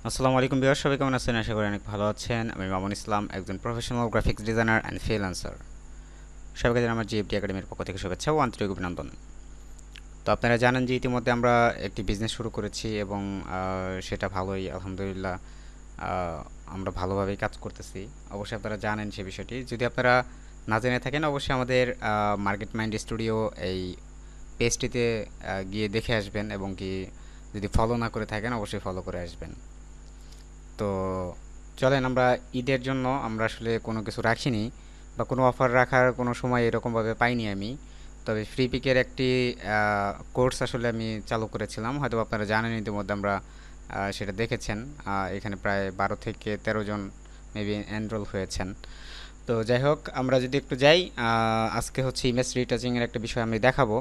আসসালামু আলাইকুম ভিউয়ার, সবাই কেমন আছেন? আশা করি অনেক ভালো আছেন। আমি মামুন ইসলাম, একজন professional graphics designer and freelancer. সবাইকে জানাই আমার জিএফডি একাডেমির পক্ষ থেকে শুভেচ্ছা ও আন্তরিক অভিনন্দন। তো আপনারা জানেন যে ইতিমধ্যে আমরা একটি বিজনেস শুরু করেছি এবং সেটা ভালোই, আলহামদুলিল্লাহ। আমরা ভালোভাবেই কাজ করতেছি। অবশ্যই আপনারা জানেন সে বিষয়টি। যদি আপনারা না জেনে থাকেন, অবশ্যই আমাদের মার্কেট মাইন্ড স্টুডিও এই পেজটিতে গিয়ে দেখে আসবেন, এবং কি যদি ফলো না করে থাকেন অবশ্যই ফলো করে আসবেন। তো চলেন, আমরা ঈদের জন্য আমরা আসলে কোনো কিছু রাখিনি বা কোনো অফার রাখার কোনো সময় এরকমভাবে পাইনি আমি। তবে ফ্রি পিকের একটি কোর্স আসলে আমি চালু করেছিলাম, হয়তো আপনারা জানেন ইতিমধ্যে, আমরা সেটা দেখেছেন। এখানে প্রায় 12 থেকে 13 জন মেবি এনরোল হয়েছেন। তো যাই হোক, আমরা যদি একটু যাই, আজকে হচ্ছে ইমেজ রিটাচিংয়ের একটা বিষয় আমি দেখাবো।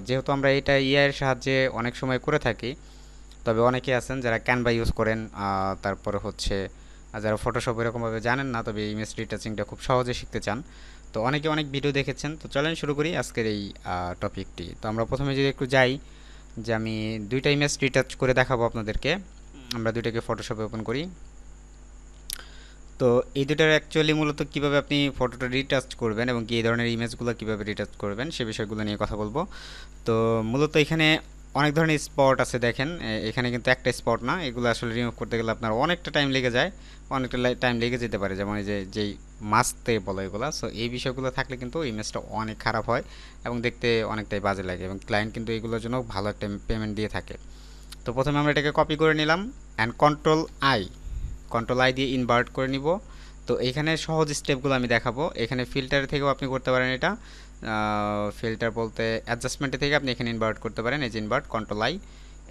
যেহেতু আমরা এটা ইআইয়ের সাহায্যে অনেক সময় করে থাকি, তবে অনেকে আছেন যারা ক্যানভা ইউজ করেন, তারপরে হচ্ছে যারা ফটোশপ এরকমভাবে জানেন না, তবে ইমেজ রিটাচিংটা খুব সহজে শিখতে চান। তো অনেকে অনেক ভিডিও দেখেছেন। তো চলেন শুরু করি আজকের এই টপিকটি। তো আমরা প্রথমে যদি একটু যাই, যে আমি দুইটা ইমেজ রিটাচ করে দেখাবো আপনাদেরকে। আমরা দুইটাকে ফটোশপে ওপেন করি। তো এই দুটার অ্যাকচুয়ালি মূলত কীভাবে আপনি ফটোটা রিটাচ করবেন এবং কি এই ধরনের ইমেজগুলো কীভাবে রিটাচ করবেন সে বিষয়গুলো নিয়ে কথা বলবো। তো মূলত এখানে অনেক ধরনের স্পট আছে, দেখেন। এখানে কিন্তু একটা স্পট না, এগুলো আসলে রিমুভ করতে গেলে আপনার অনেকটা টাইম লেগে যায়, অনেকটা টাইম লেগে যেতে পারে, যেমন এই যে যেই মাস্তে বলো এগুলো। সো এই বিষয়গুলো থাকলে কিন্তু ইমেজটা অনেক খারাপ হয় এবং দেখতে অনেকটাই বাজে লাগে, এবং ক্লায়েন্ট কিন্তু এগুলোর জন্য ভালো একটা পেমেন্ট দিয়ে থাকে। তো প্রথমে আমরা এটাকে কপি করে নিলাম, অ্যান্ড কন্ট্রোল আই দিয়ে ইনভার্ট করে নিব। তো এইখানে সহজ স্টেপগুলো আমি দেখাবো। এখানে ফিল্টার থেকেও আপনি করতে পারেন এটা। ফিল্টার বলতে অ্যাডজাস্টমেন্টে থেকে আপনি এখানে ইনভার্ট করতে পারেন, এই যে ইনভার্ট, কন্ট্রোল আই,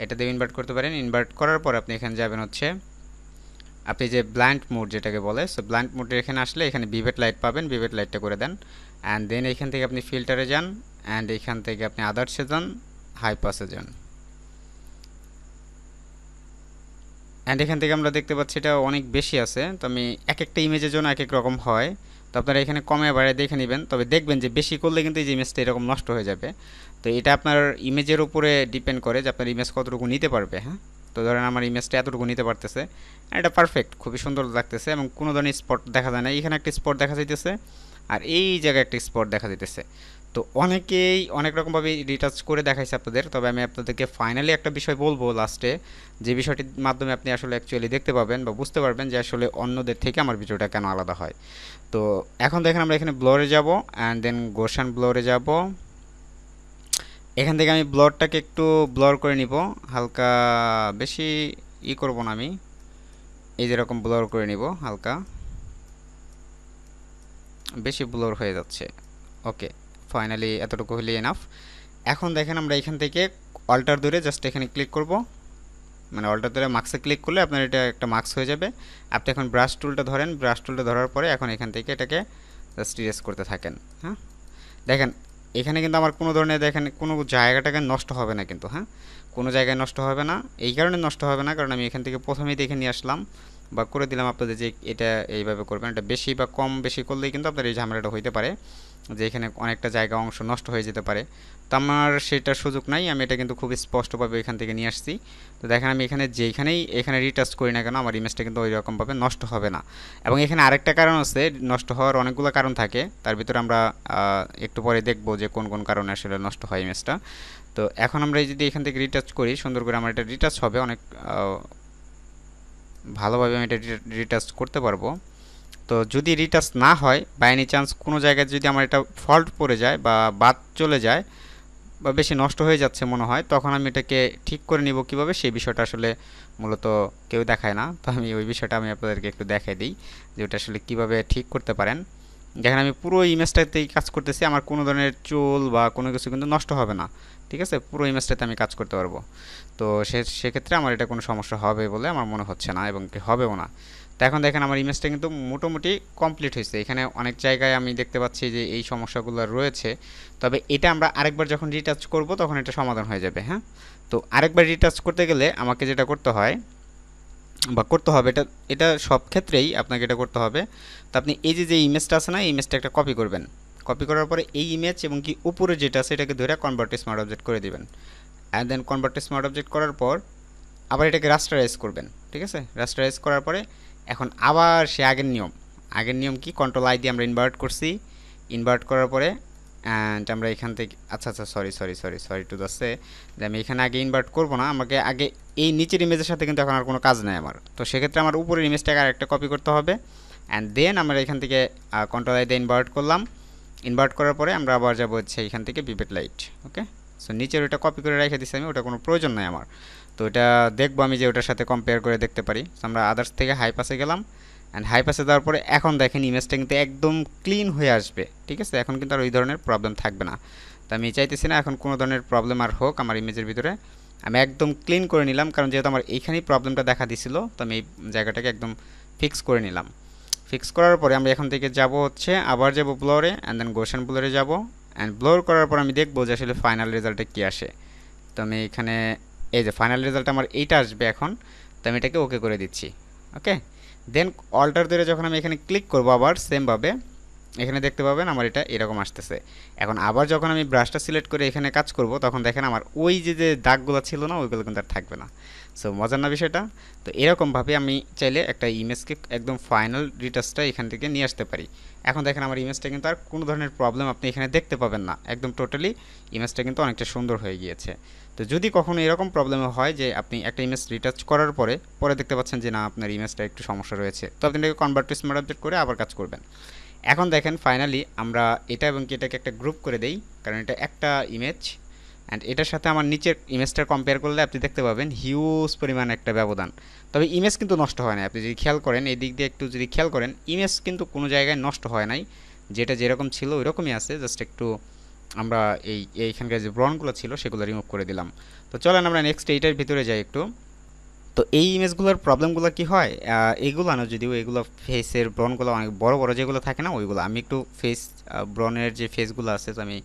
এটা দিয়ে ইনভার্ট করতে পারেন। ইনভার্ট করার পর আপনি এখানে যাবেন হচ্ছে আপনি যে ব্লাইন্ড মোড যেটাকে বলে, সো ব্লাইন্ড মোডের এখানে আসলে এখানে ভিভেট লাইট পাবেন, ভিভেট লাইটটা করে দেন। অ্যান্ড দেন এখান থেকে আপনি ফিল্টারে যান, অ্যান্ড এখান থেকে আপনি আদার্সে যান, হাই পাসে যান। অ্যান্ড এখান থেকে আমরা দেখতে পাচ্ছি এটা অনেক বেশি আছে, তো আমি এক একটা ইমেজের জন্য এক এক রকম হয়। তো আপনারা এখানে কমে বাড়ায় দেখে নেবেন, তবে দেখবেন যে বেশি করলে কিন্তু এই যে ইমেজটা এরকম নষ্ট হয়ে যাবে। তো এটা আপনার ইমেজের উপরে ডিপেন্ড করে যে আপনার ইমেজ কতটুকু নিতে পারবে। হ্যাঁ, তো ধরেন আমার ইমেজটা এতটুকু নিতে পারতেছে, এটা পারফেক্ট, খুবই সুন্দর লাগতেছে এবং কোনো ধরনের স্পট দেখা যায় না। এখানে একটা স্পট দেখা যাইতেছে, আর এই জায়গায় একটা স্পট দেখা যাইতেছে। তো অনেকেই অনেক রকমভাবে রিটাচ করে দেখাইছে আপনাদের, তবে আমি আপনাদেরকে ফাইনালি একটা বিষয় বলবো লাস্টে, যে বিষয়টির মাধ্যমে আপনি আসলে অ্যাকচুয়ালি দেখতে পাবেন বা বুঝতে পারবেন যে আসলে অন্যদের থেকে আমার ভিডিওটা কেন আলাদা হয়। তো এখন দেখেন আমরা এখানে ব্লরে যাব, অ্যান্ড দেন গোশান ব্লরে যাব। এখান থেকে আমি ব্লরটাকে একটু ব্লর করে নিব, হালকা, বেশি করব না আমি, এই যেরকম ব্লর করে নিব হালকা, বেশি ব্লর হয়ে যাচ্ছে। ওকে, ফাইনালি এতটুকু হলে এনাফ। এখন দেখেন আমরা এখান থেকে অল্টার ধরে জাস্ট এখানে ক্লিক করব, মানে অল্টার ধরে মার্কসে ক্লিক করলে আপনার এটা একটা মার্কস হয়ে যাবে। আপনি এখন ব্রাশ টুলটা ধরেন, ব্রাশ টুলটা ধরার পরে এখন এখান থেকে এটাকে জাস্ট ইরেজ করতে থাকেন। হ্যাঁ, দেখেন এখানে কিন্তু আমার কোনো ধরনের, দেখেন কোনো জায়গাটাকে নষ্ট হবে না কিন্তু। হ্যাঁ, কোনো জায়গায় নষ্ট হবে না। এই কারণে নষ্ট হবে না কারণ আমি এখান থেকে প্রথমেই দেখে নিয়ে আসলাম বা করে দিলাম আপনাদের যে এটা এইভাবে করবেন। এটা বেশি বা কম বেশি করলেই কিন্তু আপনার এই ঝামেলাটা হইতে পারে, যে এখানে অনেকটা জায়গা অংশ নষ্ট হয়ে যেতে পারে। তো আমার সেটার সুযোগ নাই, আমি এটা কিন্তু খুব স্পষ্টভাবে এখান থেকে নিয়ে আসছি। তো দেখেন আমি এখানে যেখানেই এখানে রিটাচ করি না কেন, আমার ইমেজটা কিন্তু ওই রকমভাবে নষ্ট হবে না। এবং এখানে আরেকটা কারণ আছে, নষ্ট হওয়ার অনেকগুলো কারণ থাকে, তার ভিতরে আমরা একটু পরে দেখব যে কোন কোন কারণে আসলে নষ্ট হয় ইমেজটা। তো এখন আমরা যদি এখান থেকে রিটাচ করি সুন্দর করে, আমার এটা রিটাচ হবে অনেক ভালোভাবে, আমি এটা রিটাচ করতে পারবো। তো যদি রিটাচ না হয়, বাই এনি চান্স কোনো জায়গায় যদি আমার এটা ফল্ট পড়ে যায় বা বাদ চলে যায় বা বেশি নষ্ট হয়ে যাচ্ছে মনে হয়, তখন আমি এটাকে ঠিক করে নিব কীভাবে, সেই বিষয়টা আসলে মূলত কেউ দেখায় না। তো আমি ওই বিষয়টা আমি আপনাদেরকে একটু দেখাই দিই যে ওটা আসলে কীভাবে ঠিক করতে পারেন। দেখেন আমি পুরো ইমেজটাতেই কাজ করতেছি, আমার কোনো ধরনের চুল বা কোনো কিছু কিন্তু নষ্ট হবে না। ঠিক আছে, পুরো ইমেজটাতে আমি কাজ করতে পারবো। তো সেক্ষেত্রে আমার এটা কোনো সমস্যা হবে বলে আমার মনে হচ্ছে না, এবং কি হবেও না। তো এখন দেখেন আমার ইমেজটা কিন্তু মোটামুটি কমপ্লিট হয়েছে। এখানে অনেক জায়গায় আমি দেখতে পাচ্ছি যে এই সমস্যাগুলো রয়েছে, তবে এটা আমরা আরেকবার যখন রিটাচ করব তখন এটা সমাধান হয়ে যাবে। হ্যাঁ, তো আরেকবার রিটাচ করতে গেলে আমাকে যেটা করতে হয় বা করতে হবে, এটা এটা সব ক্ষেত্রেই আপনাকে এটা করতে হবে। তো আপনি এই যে ইমেজটা আছে না, এই ইমেজটা একটা কপি করবেন। কপি করার পরে এই ইমেজ এবং কি উপরে যেটা আছে এটাকে ধরে কনভার্ট স্মার্ট অবজেক্ট করে দিবেন। And then convert smart object করার পর আবার এটাকে রাস্টারাইজ করবেন, ঠিক আছে? রাস্টারাইজ করার পরে এখন আবার সে আগের নিয়ম কি, কন্ট্রোল আই দিয়ে আমরা ইনভার্ট করছি, ইনভার্ট করার পরে অ্যান্ড আমরা এখান থেকে আচ্ছা সরি টু দসে যে আমি এখানে আগে ইনভার্ট করবো না, আমাকে আগে এই নিচের ইমেজের সাথে কিন্তু এখন আর কোনো কাজ নেই আমার। তো সেক্ষেত্রে আমার উপরের ইমেজটাকে আর একটা কপি করতে হবে অ্যান্ড দেন আমরা এখান থেকে কন্ট্রোল আই দিয়ে ইনভার্ট করলাম। ইনভার্ট করার পরে আমরা আবার যাবো হচ্ছে এখান থেকে ভিভিড লাইট। ওকে, সো নিচের ওটা কপি করে রেখে দিচ্ছি আমি, ওটা কোনো প্রয়োজন নাই আমার। তো এটা দেখবো আমি যে ওটার সাথে কম্পেয়ার করে দেখতে পারি। সো আমরা আদার্স থেকে হাই পাসে গেলাম অ্যান্ড হাই পাসে দেওয়ার পরে এখন দেখেন ইমেজটা কিন্তু একদম ক্লিন হয়ে আসবে, ঠিক আছে? এখন কিন্তু আর ওই ধরনের প্রবলেম থাকবে না। তো আমি চাইতেছি না এখন কোনো ধরনের প্রবলেম আর হোক আমার ইমেজের ভিতরে। আমি একদম ক্লিন করে নিলাম, কারণ যেহেতু আমার এইখানেই প্রবলেমটা দেখা দিছিল, তো আমি এই জায়গাটাকে একদম ফিক্স করে নিলাম। ফিক্স করার পরে আমরা এখান থেকে যাব হচ্ছে আবার যাব ব্লরে অ্যান্ড দেন গোশন ব্লরে যাব অ্যান্ড ব্লর করার পর আমি দেখবো যে আসলে ফাইনাল রেজাল্টে কী আসে। তো আমি এখানে এই যে ফাইনাল রেজাল্ট আমার এইটা আসবে এখন, তো আমি এটাকে ওকে করে দিচ্ছি। ওকে, দেন অল্টার ধরে যখন আমি এখানে ক্লিক করবো আবার সেমভাবে এখানে দেখতে পাবেন আমার এটা এরকম আসতেছে। এখন আবার যখন আমি ব্রাশটা সিলেক্ট করে এখানে কাজ করব তখন দেখেন আমার ওই যে দাগগুলো ছিল না ওইগুলো কিন্তু আর থাকবে না। সো মজার না বিষয়টা? তো এরকমভাবে আমি চাইলে একটা ইমেজকে একদম ফাইনাল রিটাচটা এখান থেকে নিয়ে আসতে পারি। এখন দেখেন আমার ইমেজটা কিন্তু আর কোনো ধরনের প্রবলেম আপনি এখানে দেখতে পাবেন না, একদম টোটালি ইমেজটা কিন্তু অনেকটা সুন্দর হয়ে গিয়েছে। তো যদি কখনো এরকম প্রবলেম হয় যে আপনি একটা ইমেজ রিটাচ করার পরে পরে দেখতে পাচ্ছেন যে না আপনার ইমেজটা একটু সমস্যা রয়েছে, তো আপনি এটাকে কনভার্ট টু স্মার্ট অবজেক্ট করে আবার কাজ করবেন। এখন দেখেন ফাইনালি আমরা এটা এবং এটাকে একটা গ্রুপ করে দেই, কারণ এটা একটা ইমেজ অ্যান্ড এটার সাথে আমার নিচের ইমেজটা কম্পেয়ার করলে আপনি দেখতে পাবেন হিউজ পরিমাণ একটা ব্যবধান। তবে ইমেজ কিন্তু নষ্ট হয় না, আপনি যদি খেয়াল করেন এই দিক দিয়ে একটু যদি খেয়াল করেন ইমেজ কিন্তু কোনো জায়গায় নষ্ট হয় নাই, যেটা যেরকম ছিল ওইরকমই আছে, জাস্ট একটু আমরা এইখানকার যে ব্রনগুলো ছিল সেগুলো রিমুভ করে দিলাম। তো চলেন আমরা নেক্সট এইটার ভিতরে যাই একটু। তো এই ইমেজগুলোর প্রবলেমগুলো কি হয়, এইগুলো না যদিও এগুলো ফেসের ব্রনগুলো অনেক বড় বড় যেগুলো থাকে না ওইগুলো, আমি একটু ফেস ব্রনের যে ফেসগুলো আছে, তো আমি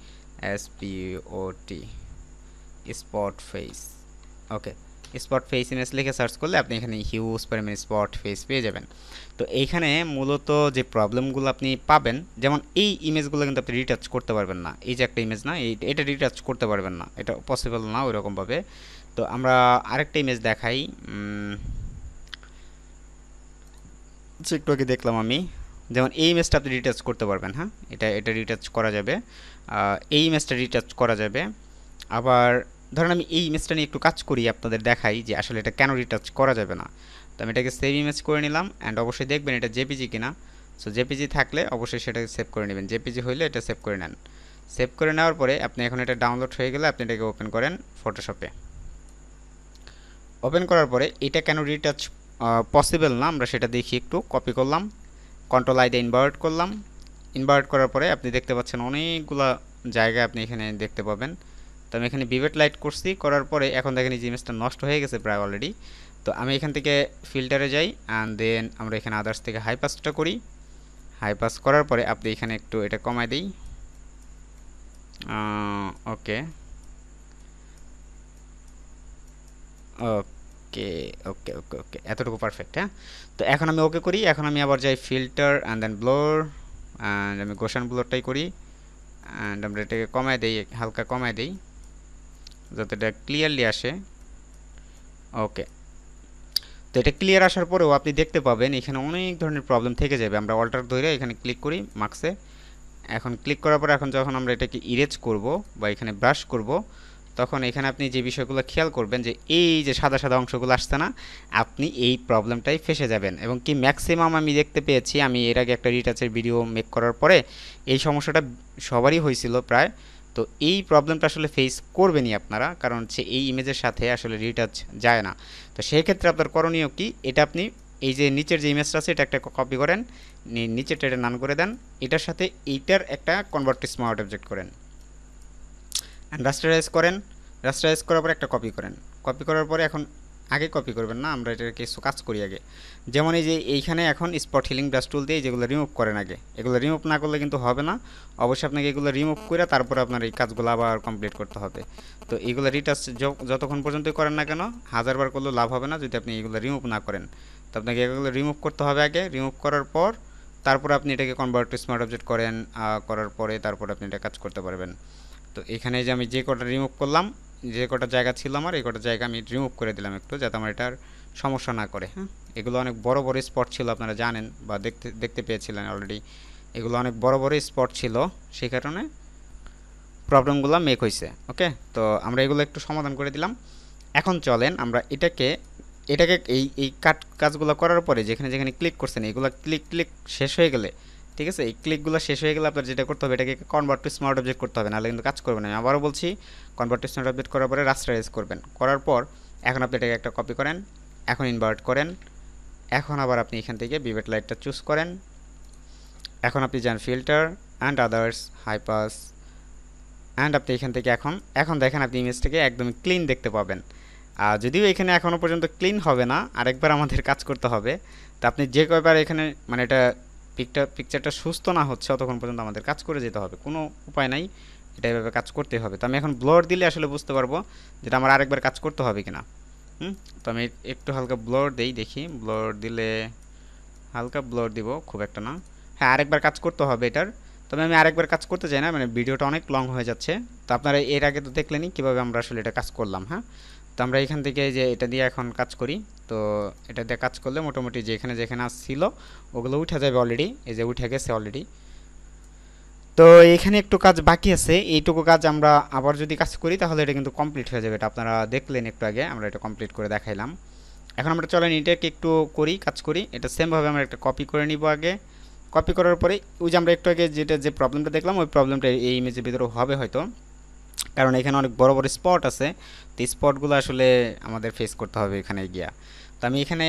SPOT স্পট ফেস, ওকে স্পট ফেস ইমেজ লিখে সার্চ করলে আপনি এখানে হিউজ পরিমাণে স্পট ফেস পেয়ে যাবেন। তো এইখানে মূলত যে প্রবলেমগুলো আপনি পাবেন, যেমন এই ইমেজগুলো কিন্তু আপনি রিটাচ করতে পারবেন না, এই যে একটা ইমেজ না এটা রিটাচ করতে পারবেন না, এটা পসিবল না ওইরকমভাবে। তো আমরা আরেকটা ইমেজ দেখাই, একটু আগে দেখলাম আমি, যেমন এই ইমেজটা আপনি রিটাচ করতে পারবেন, হ্যাঁ এটা রিটাচ করা যাবে, এই ইমেজটা রিটাচ করা যাবে। আবার ধরেন আমি এই ইমেজটা নিয়ে একটু কাজ করি আপনাদের দেখাই যে আসলে এটা কেন রিটাচ করা যাবে না। তো আমি এটাকে সেভ ইমেজ করে নিলাম অ্যান্ড অবশ্যই দেখবেন এটা জেপিজি কিনা। সো জেপিজি থাকলে অবশ্যই সেটাকে সেভ করে নেবেন, জেপিজি হইলে এটা সেভ করে নেন। সেভ করে নেওয়ার পরে আপনি এখন এটা ডাউনলোড হয়ে গেলে আপনি এটাকে ওপেন করেন ফটোশপে। ওপেন করার পরে এটা কেন রিটাচ পসিবল না আমরা সেটা দেখি, একটু কপি করলাম, কন্ট্রোল আই দিয়ে ইনভার্ট করলাম। ইনভার্ট করার পরে আপনি দেখতে পাচ্ছেন অনেকগুলো জায়গায় আপনি এখানে দেখতে পাবেন। তো আমি এখানে ভিভেট লাইট করছি, করার পরে এখন দেখেন এই জিনিসটা নষ্ট হয়ে গেছে প্রায় অলরেডি। তো আমি এখান থেকে ফিল্টারে যাই অ্যান্ড দেন আমরা এখানে আদার্স থেকে হাই পাসটা করি। হাই পাস করার পরে আপনি এখানে একটু এটা কমাই দিই, ওকে ওকে ওকে ওকে ওকে এতটুকু পারফেক্ট। হ্যাঁ, তো এখন আমি ওকে করি, এখন আমি আবার যাই filter and then blur and আমি গোশান ব্লোরটাই করি অ্যান্ড আমরা এটাকে কমাই দিই, হালকা কমাই দিই যাতে এটা ক্লিয়ারলি আসে। ওকে, তো এটা ক্লিয়ার আসার পরেও আপনি দেখতে পাবেন এখানে অনেক ধরনের প্রবলেম থেকে যাবে। আমরা অল্টার ধরে এখানে ক্লিক করি মার্কসে, এখন ক্লিক করার পর এখন যখন আমরা এটাকে ইরেজ করব বা এখানে ব্রাশ করব তখন এখানে আপনি যে বিষয়গুলো খেয়াল করবেন যে এই যে সাদা সাদা অংশগুলো আসছে না, আপনি এই প্রবলেমটাই ফেসে যাবেন। এবং কি ম্যাক্সিমাম আমি দেখতে পেয়েছি, আমি এর আগে একটা রিটাচের ভিডিও মেক করার পরে এই সমস্যাটা সবারই হয়েছিল প্রায়। তো এই প্রবলেমটা আসলে ফেস করবেনই আপনারা, কারণ হচ্ছে এই ইমেজের সাথে আসলে রিটাচ যায় না। তো সেই ক্ষেত্রে আপনার করণীয় কি, এটা আপনি এই যে নিচের যে ইমেজটা আছে এটা একটা কপি করেন, নিচেরটা এটা নান করে দেন, এটার সাথে এইটার একটা কনভার্ট টু স্মার্ট অবজেক্ট করেন অ্যান্ড রাস্টারাইজ করেন। রাস্টারাইজ করার পরে একটা কপি করেন, কপি করার পরে এখন আগে কপি করবেন না, আমরা এটার কিছু কাজ করি আগে। যেমন এই যে এইখানে এখন স্পট হিলিং ব্রাশ টুল দিয়ে যেগুলো রিমুভ করেন আগে, এগুলো রিমুভ না করলে কিন্তু হবে না, অবশ্যই আপনাকে এগুলো রিমুভ করে তারপরে আপনার এই কাজগুলো আবার কমপ্লিট করতে হবে। তো এইগুলো রিটাচ যতক্ষণ পর্যন্তই করেন না কেন, হাজারবার করলেও লাভ হবে না যদি আপনি এগুলো রিমুভ না করেন। তো আপনাকে এগুলো রিমুভ করতে হবে আগে, রিমুভ করার পর তারপর আপনি এটাকে কনভার্ট টু স্মার্ট অবজেক্ট করেন, করার পরে তারপর আপনি এটা কাজ করতে পারবেন। তো এখানে যে আমি যে কটা রিমুভ করলাম যে কটা জায়গা ছিল আমার এই কটা জায়গা আমি রিমুভ করে দিলাম একটু, যাতে আমার এটার সমস্যা না করে। হ্যাঁ, এগুলো অনেক বড় বড় স্পট ছিল, আপনারা জানেন বা দেখতে দেখতে পেয়েছিলেন অলরেডি। এগুলো অনেক বড় বড় স্পট ছিল, সেই কারণে প্রবলেমগুলো মেক হয়েছে। ওকে, তো আমরা এগুলো একটু সমাধান করে দিলাম। এখন চলেন আমরা এটাকে এটাকে এই এই কাজগুলো করার পরে যেখানে যেখানে ক্লিক করছেন এগুলো ক্লিক ক্লিক শেষ হয়ে গেলে, ঠিক আছে, এই ক্লিকগুলো শেষ হয়ে গেলে আপনার যেটা করতে হবে, এটাকে কনভার্ট টু স্মার্ট অবজেক্ট করতে হবে, নাহলে কিন্তু কাজ করবে না। আমি আবারও বলছি, কনভার্ট টু স্মার্ট অবজেক্ট করার পরে রাস্টারাইজ করবেন। করার পর এখন আপনি এটাকে একটা কপি করেন, এখন ইনভার্ট করেন, এখন আবার আপনি এখান থেকে বিভেট লাইটটা চুজ করেন। এখন আপনি যান filter and others, high pass, and আপনি এখান থেকে এখন এখন দেখেন আপনি ইমেজটাকে একদমই ক্লিন দেখতে পাবেন। যদিও এখানে এখনও পর্যন্ত ক্লিন হবে না, আরেকবার আমাদের কাজ করতে হবে। তো আপনি যে কয়বার এখানে মানে এটা পিকচারটা সুস্থ না হচ্ছে ততক্ষণ পর্যন্ত আমাদের কাজ করে যেতে হবে, কোনো উপায় নাই, এটা এভাবে কাজ করতে হবে। তো আমি এখন ব্লর দিলে আসলে বুঝতে পারবো যেটা আমার আরেকবার কাজ করতে হবে কিনা। তো আমি একটু হালকা ব্লর দেই, দেখি ব্লর দিলে, হালকা ব্লর দিব, খুব একটা না। হ্যাঁ, আরেকবার কাজ করতে হবে এটার। তবে আমি আরেকবার কাজ করতে চাই না, মানে ভিডিওটা অনেক লং হয়ে যাচ্ছে। তো আপনারা এর আগে তো দেখলেনই কীভাবে আমরা আসলে এটা কাজ করলাম। হ্যাঁ, তো আমরা এখান থেকে যে এটা দিয়ে এখন কাজ করি, তো এটা দিয়ে কাজ করলে মোটামুটি যেখানে যেখানে আসছিল ওগুলো উঠে যাবে অলরেডি, এই যে উঠে গেছে অলরেডি। তো এখানে একটু কাজ বাকি আছে, এইটুকু কাজ আমরা আবার যদি কাজ করি তাহলে এটা কিন্তু কমপ্লিট হয়ে যাবে। এটা আপনারা দেখলেন একটু আগে, আমরা এটা কমপ্লিট করে দেখাইলাম। এখন আমরা চলেন এটাকে একটু করি, কাজ করি। এটা সেমভাবে আমরা একটা কপি করে নিব আগে। কপি করার পরে ওই যে আমরা একটু আগে যে প্রবলেমটা দেখলাম, ওই প্রবলেমটা এই ইমেজের ভিতরে হবে হয়তো, কারণ এখানে অনেক বড় বড় স্পট আছে। তো স্পটগুলো আসলে আমাদের ফেস করতে হবে এখানে গিয়া। তো আমি এখানে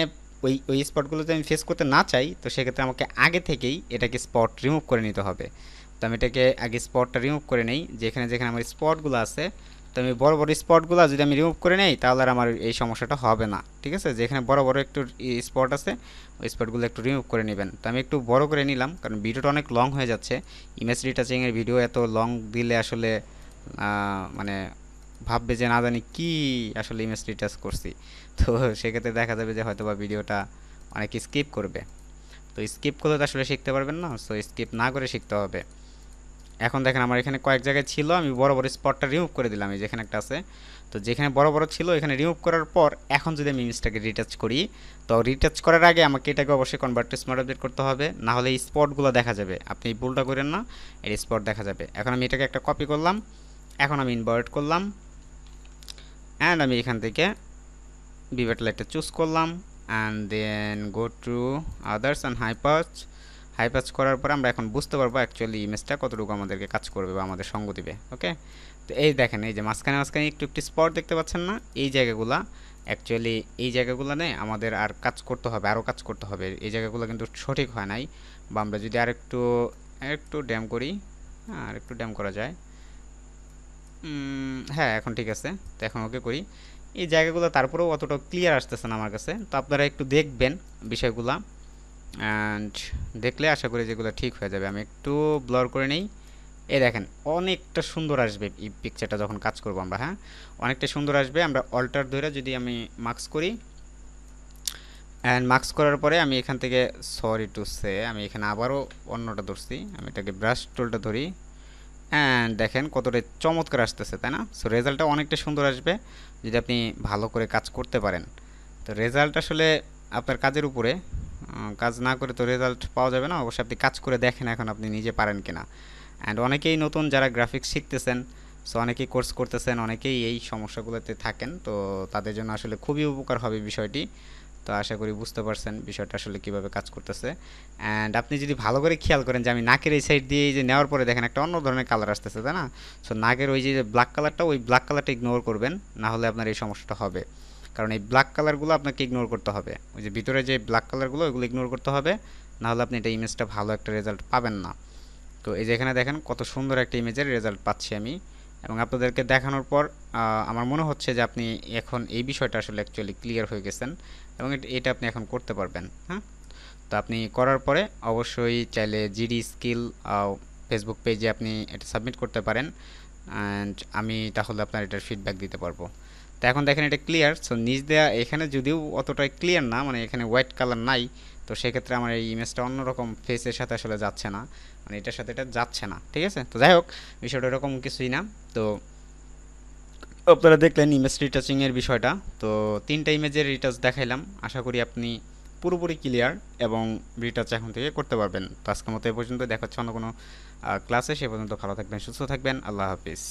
ওই স্পটগুলো যদি আমি ফেস করতে না চাই, তো সেক্ষেত্রে আমাকে আগে থেকেই এটাকে স্পট রিমুভ করে নিতে হবে। তো আমি এটাকে আগে স্পটটা রিমুভ করে নেই, যেখানে যেখানে আমার স্পটগুলো আছে। তো আমি বড় বড় স্পটগুলো যদি আমি রিমুভ করে নেই তাহলে আর আমার এই সমস্যাটা হবে না, ঠিক আছে। যেখানে বড় বড় একটু স্পট আছে ওই স্পটগুলো একটু রিমুভ করে নেবেন। তো আমি একটু বড় করে নিলাম, কারণ ভিডিওটা অনেক লং হয়ে যাচ্ছে। ইমেজ রিটাচিংয়ের ভিডিও এত লং দিলে আসলে মানে ভাববে যে না জানি কি আসলে ইমেজ রিটাচ করছি। তো সেক্ষেত্রে দেখা যাবে যে হয়তো বা ভিডিওটা অনেকে স্কিপ করবে। তো স্কিপ করলে তো আসলে শিখতে পারবেন না, সো স্কিপ না করে শিখতে হবে। এখন দেখেন আমার এখানে কয়েক জায়গায় ছিল, আমি বড় বড় স্পটটা রিমুভ করে দিলাম, এই যেখানে একটা আছে। তো যেখানে বড় বড় ছিল এখানে রিমুভ করার পর এখন যদি আমি ইমেজটাকে রিটাচ করি, তো রিটাচ করার আগে আমাকে এটাকে অবশ্যই কনভার্ট টু স্মার্ট অবজেক্ট করতে হবে, না হলে এই স্পটগুলো দেখা যাবে। আপনি এই ভুলটা করেন না, এই স্পট দেখা যাবে। এখন আমি এটাকে একটা কপি করলাম, এখন আমি ইনভার্ট করলাম, অ্যান্ড আমি এখান থেকে বিভেট লাইটটা চুজ করলাম, and then go to others and হাইপাচ করার পর আমরা এখন বুঝতে পারবো অ্যাকচুয়ালি ইমেজটা কতটুকু আমাদেরকে কাজ করবে বা আমাদের সঙ্গ দিবে। ওকে, তো এই দেখেন এই যে মাঝখানে মাঝখানে একটু একটু স্পট দেখতে পাচ্ছেন না, এই জায়গাগুলো অ্যাকচুয়ালি এই জায়গাগুলো নেই আমাদের আর কাজ করতে হবে, আরও কাজ করতে হবে। এই জায়গাগুলো কিন্তু সঠিক হয় নাই, বা আমরা যদি আরেকটু একটু ড্যাম করি, আর একটু ড্যাম করা যায়। হ্যাঁ, এখন ঠিক আছে। তো এখন ওকে করি। এই জায়গাগুলো তারপরেও অতটা ক্লিয়ার আসতেছে না আমার কাছে, তো আপনারা একটু দেখবেন বিষয়গুলো, অ্যান্ড দেখলে আশা করি যেগুলো ঠিক হয়ে যাবে। আমি একটু ব্লার করে নেই। এই দেখেন অনেকটা সুন্দর আসবে এই পিকচারটা যখন কাজ করব আমরা। হ্যাঁ, অনেকটা সুন্দর আসবে। আমরা অল্টার ধরে যদি আমি মার্কস করি, অ্যান্ড মার্কস করার পরে আমি এখান থেকে সরি টু সে আমি এখানে আবারও অন্যটা ধরছি, আমি এটাকে ব্রাশ টুলটা ধরি, অ্যান্ড দেখেন কতটা চমৎকার আসতেছে, তাই না? সো রেজাল্টটা অনেকটা সুন্দর আসবে যদি আপনি ভালো করে কাজ করতে পারেন। তো রেজাল্ট আসলে আপনার কাজের উপরে, কাজ না করে তো রেজাল্ট পাওয়া যাবে না। অবশ্যই আপনি কাজ করে দেখেন এখন আপনি নিজে পারেন কিনা। অ্যান্ড অনেকেই নতুন যারা গ্রাফিক্স শিখতেছেন, সো অনেকেই কোর্স করতেছেন, অনেকেই এই সমস্যাগুলোতে থাকেন, তো তাদের জন্য আসলে খুবই উপকার হবে বিষয়টি। তো আশা করি বুঝতে পারছেন বিষয়টা আসলে কীভাবে কাজ করতেছে। অ্যান্ড আপনি যদি ভালো করে খেয়াল করেন যে আমি নাকের এই সাইড দিয়ে এই যে নেওয়ার পরে দেখেন একটা অন্য ধরনের কালার আসতেছে, তাই না? সো নাকের ওই যে ব্ল্যাক কালারটা, ওই ব্ল্যাক কালারটা ইগনোর করবেন, না হলে আপনার এই সমস্যাটা হবে। কারণ এই ব্ল্যাক কালারগুলো আপনাকে ইগনোর করতে হবে, ওই যে ভিতরে যে ব্ল্যাক কালারগুলো ওইগুলো ইগনোর করতে হবে, না হলে আপনি এটা ইমেজটা ভালো একটা রেজাল্ট পাবেন না। তো এই যে এখানে দেখেন কত সুন্দর একটা ইমেজের রেজাল্ট পাচ্ছি আমি, এবং আপনাদেরকে দেখানোর পর আমার মনে হচ্ছে যে আপনি এখন এই বিষয়টা আসলে অ্যাকচুয়ালি ক্লিয়ার হয়ে গেছেন, এবং এটা আপনি এখন করতে পারবেন। হ্যাঁ, তো আপনি করার পরে অবশ্যই চাইলে জিডি স্কিল ফেসবুক পেজে আপনি এটা সাবমিট করতে পারেন, অ্যান্ড আমি তাহলে আপনার এটার ফিডব্যাক দিতে পারবো। তো এখন দেখেন এটা ক্লিয়ার। সো নিচ দেওয়া এখানে যদিও অতটাই ক্লিয়ার না, মানে এখানে হোয়াইট কালার নাই, তো সেক্ষেত্রে আমার এই ইমেজটা অন্যরকম ফেসের সাথে আসলে যাচ্ছে না, মানে এটার সাথে এটা যাচ্ছে না, ঠিক আছে। তো যাই হোক, বিষয়টা এরকম কিছুই না। তো আপনারা দেখলেন ইমেজ রিটাচিংয়ের বিষয়টা। তো 3টা ইমেজের রিটাচ দেখাইলাম, আশা করি আপনি পুরোপুরি ক্লিয়ার এবং রিটাচ এখন থেকে করতে পারবেন। তো আজকের মতো এই পর্যন্ত, দেখা হচ্ছে অন্য কোনো ক্লাসে। সে পর্যন্ত ভালো থাকবেন, সুস্থ থাকবেন, আল্লাহ হাফিজ।